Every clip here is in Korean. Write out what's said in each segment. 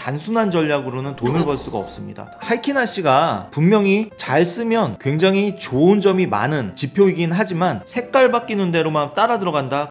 단순한 전략으로는 돈을 벌 수가 없습니다. 하이키나시가 분명히 잘 쓰면 굉장히 좋은 점이 많은 지표이긴 하지만 색깔 바뀌는 대로만 따라 들어간다?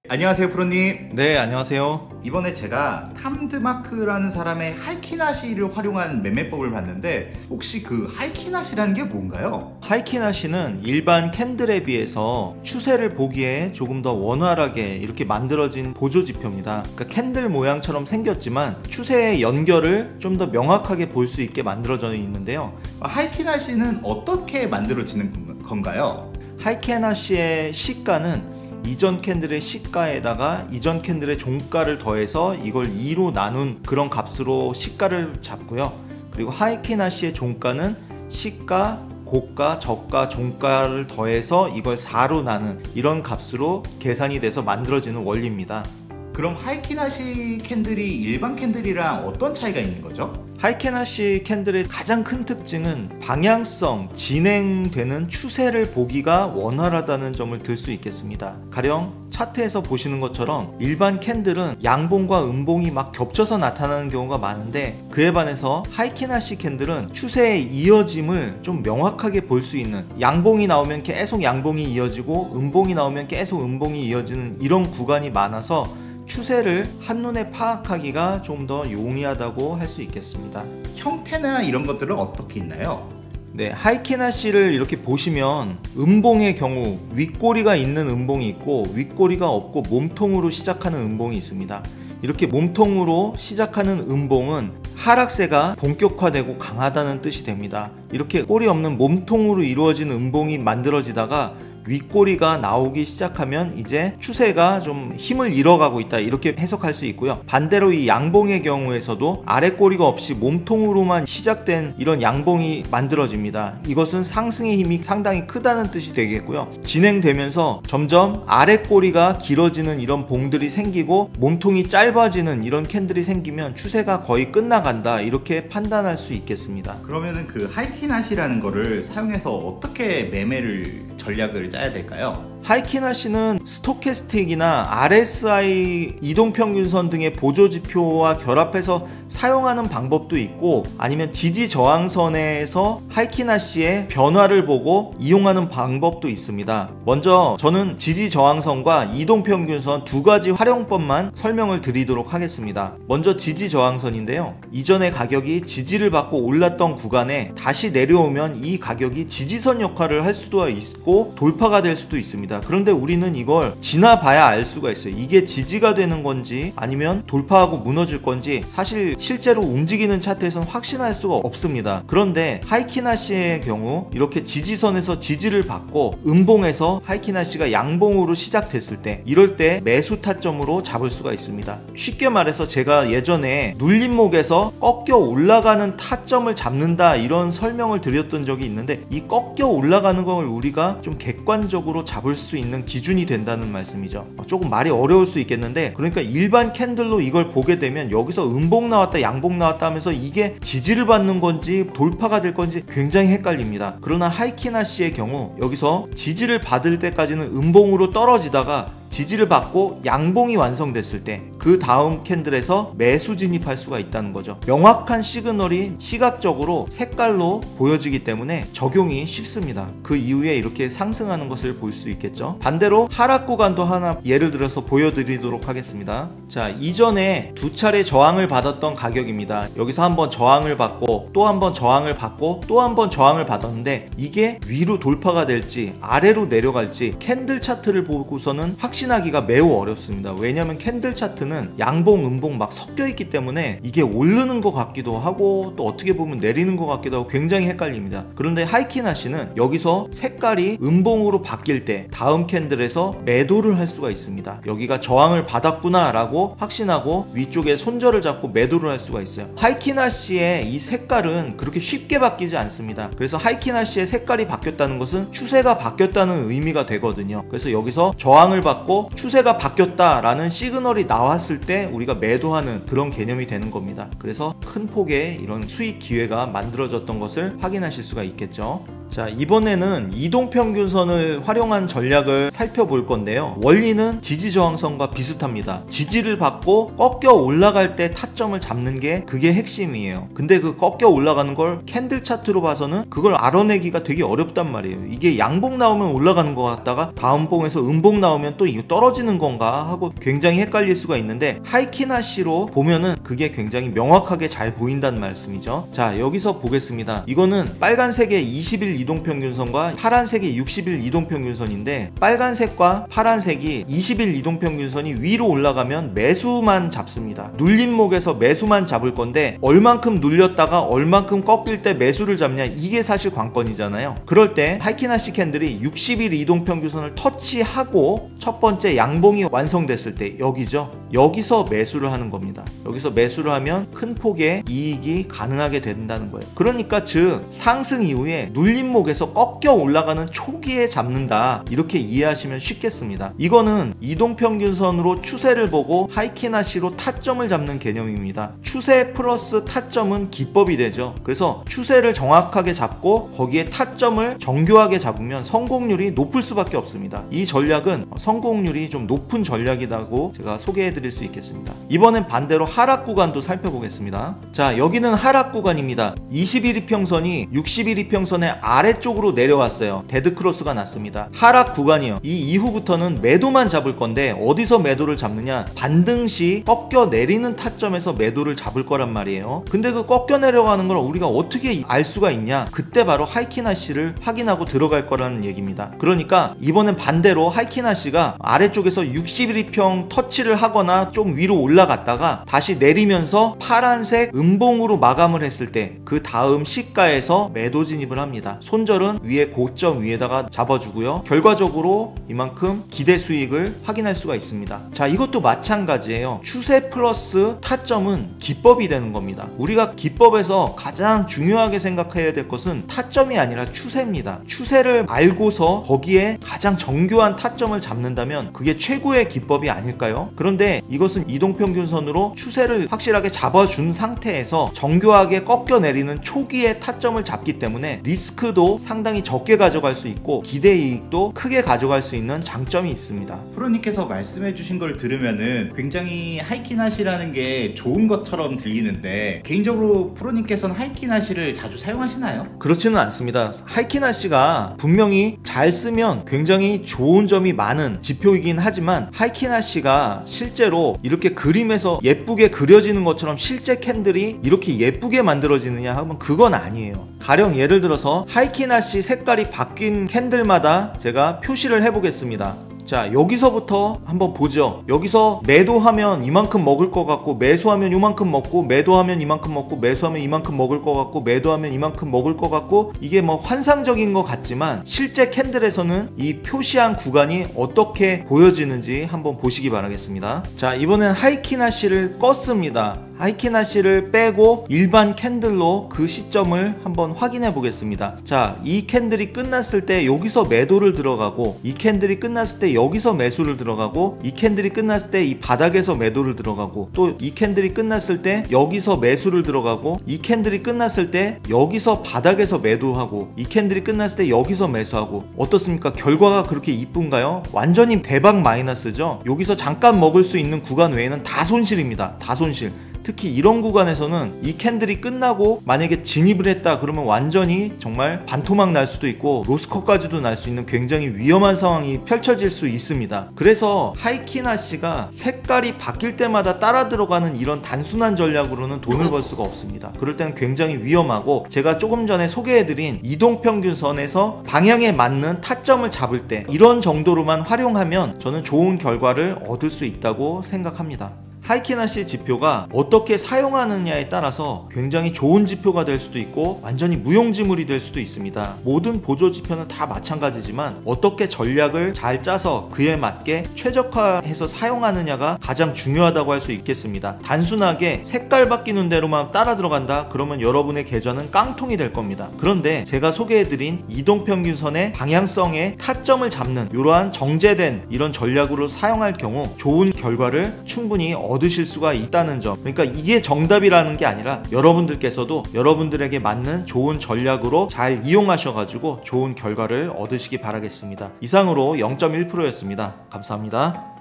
안녕하세요 프로님. 네, 안녕하세요. 이번에 제가 탐드마크라는 사람의 하이키나시를 활용한 매매법을 봤는데 혹시 그 하이키나시라는 게 뭔가요? 하이키나시는 일반 캔들에 비해서 추세를 보기에 조금 더 원활하게 이렇게 만들어진 보조지표입니다. 그러니까 캔들 모양처럼 생겼지만 추세의 연결을 좀 더 명확하게 볼 수 있게 만들어져 있는데요. 하이키나시는 어떻게 만들어지는 건가요? 하이키나시의 시가는 이전 캔들의 시가에다가 이전 캔들의 종가를 더해서 이걸 2로 나눈 그런 값으로 시가를 잡고요. 그리고 하이키나시의 종가는 시가, 고가, 저가, 종가를 더해서 이걸 4로 나눈 이런 값으로 계산이 돼서 만들어지는 원리입니다. 그럼 하이키나시 캔들이 일반 캔들이랑 어떤 차이가 있는 거죠? 하이키나시 캔들의 가장 큰 특징은 방향성, 진행되는 추세를 보기가 원활하다는 점을 들 수 있겠습니다. 가령 차트에서 보시는 것처럼 일반 캔들은 양봉과 음봉이 막 겹쳐서 나타나는 경우가 많은데 그에 반해서 하이키나시 캔들은 추세의 이어짐을 좀 명확하게 볼 수 있는, 양봉이 나오면 계속 양봉이 이어지고 음봉이 나오면 계속 음봉이 이어지는 이런 구간이 많아서 추세를 한눈에 파악하기가 좀 더 용이하다고 할 수 있겠습니다. 형태나 이런 것들은 어떻게 있나요? 네, 하이키나시를 이렇게 보시면 음봉의 경우 윗꼬리가 있는 음봉이 있고 윗꼬리가 없고 몸통으로 시작하는 음봉이 있습니다. 이렇게 몸통으로 시작하는 음봉은 하락세가 본격화되고 강하다는 뜻이 됩니다. 이렇게 꼬리 없는 몸통으로 이루어진 음봉이 만들어지다가 윗꼬리가 나오기 시작하면 이제 추세가 좀 힘을 잃어가고 있다, 이렇게 해석할 수 있고요. 반대로 이 양봉의 경우에서도 아랫꼬리가 없이 몸통으로만 시작된 이런 양봉이 만들어집니다. 이것은 상승의 힘이 상당히 크다는 뜻이 되겠고요. 진행되면서 점점 아랫꼬리가 길어지는 이런 봉들이 생기고 몸통이 짧아지는 이런 캔들이 생기면 추세가 거의 끝나간다, 이렇게 판단할 수 있겠습니다. 그러면은 그 하이키나시라는 거를 사용해서 어떻게 매매를 전략을 짜야 될까요? 하이키나시는 스토캐스틱이나 RSI 이동평균선 등의 보조지표와 결합해서 사용하는 방법도 있고 아니면 지지저항선에서 하이키나시의 변화를 보고 이용하는 방법도 있습니다. 먼저 저는 지지저항선과 이동평균선 두 가지 활용법만 설명을 드리도록 하겠습니다. 먼저 지지저항선인데요. 이전의 가격이 지지를 받고 올랐던 구간에 다시 내려오면 이 가격이 지지선 역할을 할 수도 있고 돌파가 될 수도 있습니다. 그런데 우리는 이걸 지나봐야 알 수가 있어요. 이게 지지가 되는 건지 아니면 돌파하고 무너질 건지 사실 실제로 움직이는 차트에서는 확신할 수가 없습니다. 그런데 하이키나시의 경우 이렇게 지지선에서 지지를 받고 음봉에서 하이키나시가 양봉으로 시작됐을 때, 이럴 때 매수 타점으로 잡을 수가 있습니다. 쉽게 말해서 제가 예전에 눌림목에서 꺾여 올라가는 타점을 잡는다, 이런 설명을 드렸던 적이 있는데 이 꺾여 올라가는 걸 우리가 좀 객관적으로 잡을 수 있는 기준이 된다는 말씀이죠. 조금 말이 어려울 수 있겠는데, 그러니까 일반 캔들로 이걸 보게 되면 여기서 음봉 나왔다 양봉 나왔다 하면서 이게 지지를 받는 건지 돌파가 될 건지 굉장히 헷갈립니다. 그러나 하이키나시의 경우 여기서 지지를 받을 때까지는 음봉으로 떨어지다가 지지를 받고 양봉이 완성됐을 때 그 다음 캔들에서 매수 진입할 수가 있다는 거죠. 명확한 시그널이 시각적으로 색깔로 보여지기 때문에 적용이 쉽습니다. 그 이후에 이렇게 상승하는 것을 볼 수 있겠죠. 반대로 하락 구간도 하나 예를 들어서 보여드리도록 하겠습니다. 자, 이전에 두 차례 저항을 받았던 가격입니다. 여기서 한번 저항을 받고 또 한번 저항을 받고 또 한번 저항을 받았는데 이게 위로 돌파가 될지 아래로 내려갈지 캔들 차트를 보고서는 확신하기가 매우 어렵습니다. 왜냐하면 캔들 차트는 양봉, 음봉 막 섞여 있기 때문에 이게 오르는 것 같기도 하고 또 어떻게 보면 내리는 것 같기도 하고 굉장히 헷갈립니다. 그런데 하이키나시는 여기서 색깔이 음봉으로 바뀔 때 다음 캔들에서 매도를 할 수가 있습니다. 여기가 저항을 받았구나 라고 확신하고 위쪽에 손절을 잡고 매도를 할 수가 있어요. 하이키나시의 이 색깔은 그렇게 쉽게 바뀌지 않습니다. 그래서 하이키나시의 색깔이 바뀌었다는 것은 추세가 바뀌었다는 의미가 되거든요. 그래서 여기서 저항을 받고 추세가 바뀌었다라는 시그널이 나왔을 때 우리가 매도하는 그런 개념이 되는 겁니다. 그래서 큰 폭의 이런 수익 기회가 만들어졌던 것을 확인하실 수가 있겠죠. 자, 이번에는 이동평균선을 활용한 전략을 살펴볼 건데요. 원리는 지지저항선과 비슷합니다. 지지를 받고 꺾여 올라갈 때 타점을 잡는 게 그게 핵심이에요. 근데 그 꺾여 올라가는 걸 캔들 차트로 봐서는 그걸 알아내기가 되게 어렵단 말이에요. 이게 양봉 나오면 올라가는 것 같다가 다음 봉에서 음봉 나오면 또 이거 떨어지는 건가 하고 굉장히 헷갈릴 수가 있는데, 하이키나시로 보면은 그게 굉장히 명확하게 잘 보인다는 말씀이죠. 자, 여기서 보겠습니다. 이거는 빨간색의 20일 이동평균선과 파란색의 60일 이동평균선인데, 빨간색과 파란색이 20일 이동평균선이 위로 올라가면 매수만 잡습니다. 눌림목에서 매수만 잡을 건데, 얼만큼 눌렸다가 얼만큼 꺾일 때 매수를 잡냐, 이게 사실 관건이잖아요. 그럴 때 하이키나시 캔들이 60일 이동평균선을 터치하고 첫 번째 양봉이 완성됐을 때 여기죠. 여기서 매수를 하는 겁니다. 여기서 매수를 하면 큰 폭의 이익이 가능하게 된다는 거예요. 그러니까 즉 상승 이후에 눌림목에서 꺾여 올라가는 초기에 잡는다, 이렇게 이해하시면 쉽겠습니다. 이거는 이동평균선으로 추세를 보고 하이키나시로 타점을 잡는 개념입니다. 추세 플러스 타점은 기법이 되죠. 그래서 추세를 정확하게 잡고 거기에 타점을 정교하게 잡으면 성공률이 높을 수밖에 없습니다. 이 전략은 성공률이 좀 높은 전략이라고 제가 소개해드릴 수 있겠습니다. 이번엔 반대로 하락 구간도 살펴보겠습니다. 자, 여기는 하락 구간입니다. 20일 이평선이 60일 이평선의 아래쪽으로 내려왔어요. 데드크로스가 났습니다. 하락 구간이요. 이 이후부터는 매도만 잡을 건데, 어디서 매도를 잡느냐, 반등 시 꺾여 내리는 타점에서 매도를 잡을 거란 말이에요. 근데 그 꺾여 내려가는 걸 우리가 어떻게 알 수가 있냐, 그때 바로 하이키나시를 확인하고 들어갈 거라는 얘기입니다. 그러니까 이번엔 반대로 하이키나시가 아래쪽에서 60일 이평 터치를 하거나 좀 위로 올라갔다가 다시 내리면서 파란색 음봉으로 마감을 했을 때 그 다음 시가에서 매도 진입을 합니다. 손절은 위에 고점 위에다가 잡아주고요. 결과적으로 이만큼 기대 수익을 확인할 수가 있습니다. 자, 이것도 마찬가지예요. 추세 플러스 타점은 기법이 되는 겁니다. 우리가 기법에서 가장 중요하게 생각해야 될 것은 타점이 아니라 추세입니다. 추세를 알고서 거기에 가장 정교한 타점을 잡는다면 그게 최고의 기법이 아닐까요? 그런데 이것은 이동평균선으로 추세를 확실하게 잡아준 상태에서 정교하게 꺾여 내리는 초기에 타점을 잡기 때문에 리스크도 상당히 적게 가져갈 수 있고 기대 이익도 크게 가져갈 수 있는 장점이 있습니다. 프로님께서 말씀해주신 걸 들으면은 굉장히 하이키나시라는 게 좋은 것처럼 들리는데, 개인적으로 프로님께서는 하이키나시를 자주 사용하시나요? 그렇지는 않습니다. 하이키나시가 분명히 잘 쓰면 굉장히 좋은 점이 많은 지표이긴 하지만, 하이키나시가 실제로 이렇게 그림에서 예쁘게 그려지는 것처럼 실제 캔들이 이렇게 예쁘게 만들어지느냐 하면 그건 아니에요. 가령 예를 들어서 하이키나시 색깔이 바뀐 캔들마다 제가 표시를 해보겠습니다. 자, 여기서부터 한번 보죠. 여기서 매도하면 이만큼 먹을 것 같고, 매수하면 이만큼 먹고, 매도하면 이만큼 먹고, 매수하면 이만큼 먹을 것 같고, 매도하면 이만큼 먹을 것 같고, 이게 뭐 환상적인 것 같지만 실제 캔들에서는 이 표시한 구간이 어떻게 보여지는지 한번 보시기 바라겠습니다. 자, 이번엔 하이키나시를 껐습니다. 하이키나시를 빼고 일반 캔들로 그 시점을 한번 확인해 보겠습니다. 자, 이 캔들이 끝났을 때 여기서 매도를 들어가고, 이 캔들이 끝났을 때 여기서 매수를 들어가고, 이 캔들이 끝났을 때 이 바닥에서 매도를 들어가고, 또 이 캔들이 끝났을 때 여기서 매수를 들어가고, 이 캔들이 끝났을 때 여기서 바닥에서 매도하고, 이 캔들이 끝났을 때 여기서 매수하고. 어떻습니까? 결과가 그렇게 이쁜가요? 완전히 대박 마이너스죠. 여기서 잠깐 먹을 수 있는 구간 외에는 다 손실입니다. 다 손실. 특히 이런 구간에서는 이 캔들이 끝나고 만약에 진입을 했다 그러면 완전히 정말 반토막 날 수도 있고 로스컷까지도 날 수 있는 굉장히 위험한 상황이 펼쳐질 수 있습니다. 그래서 하이키나시가 색깔이 바뀔 때마다 따라 들어가는 이런 단순한 전략으로는 돈을 벌 수가 없습니다. 그럴 때는 굉장히 위험하고, 제가 조금 전에 소개해드린 이동평균선에서 방향에 맞는 타점을 잡을 때 이런 정도로만 활용하면 저는 좋은 결과를 얻을 수 있다고 생각합니다. 하이키나시 지표가 어떻게 사용하느냐에 따라서 굉장히 좋은 지표가 될 수도 있고 완전히 무용지물이 될 수도 있습니다. 모든 보조 지표는 다 마찬가지지만 어떻게 전략을 잘 짜서 그에 맞게 최적화해서 사용하느냐가 가장 중요하다고 할 수 있겠습니다. 단순하게 색깔 바뀌는 대로만 따라 들어간다 그러면 여러분의 계좌는 깡통이 될 겁니다. 그런데 제가 소개해드린 이동평균선의 방향성에 타점을 잡는 이러한 정제된 이런 전략으로 사용할 경우 좋은 결과를 충분히 얻으실 수가 있다는 점. 그러니까 이게 정답이라는 게 아니라 여러분들께서도 여러분들에게 맞는 좋은 전략으로 잘 이용하셔가지고 좋은 결과를 얻으시기 바라겠습니다. 이상으로 0.1%였습니다. 감사합니다.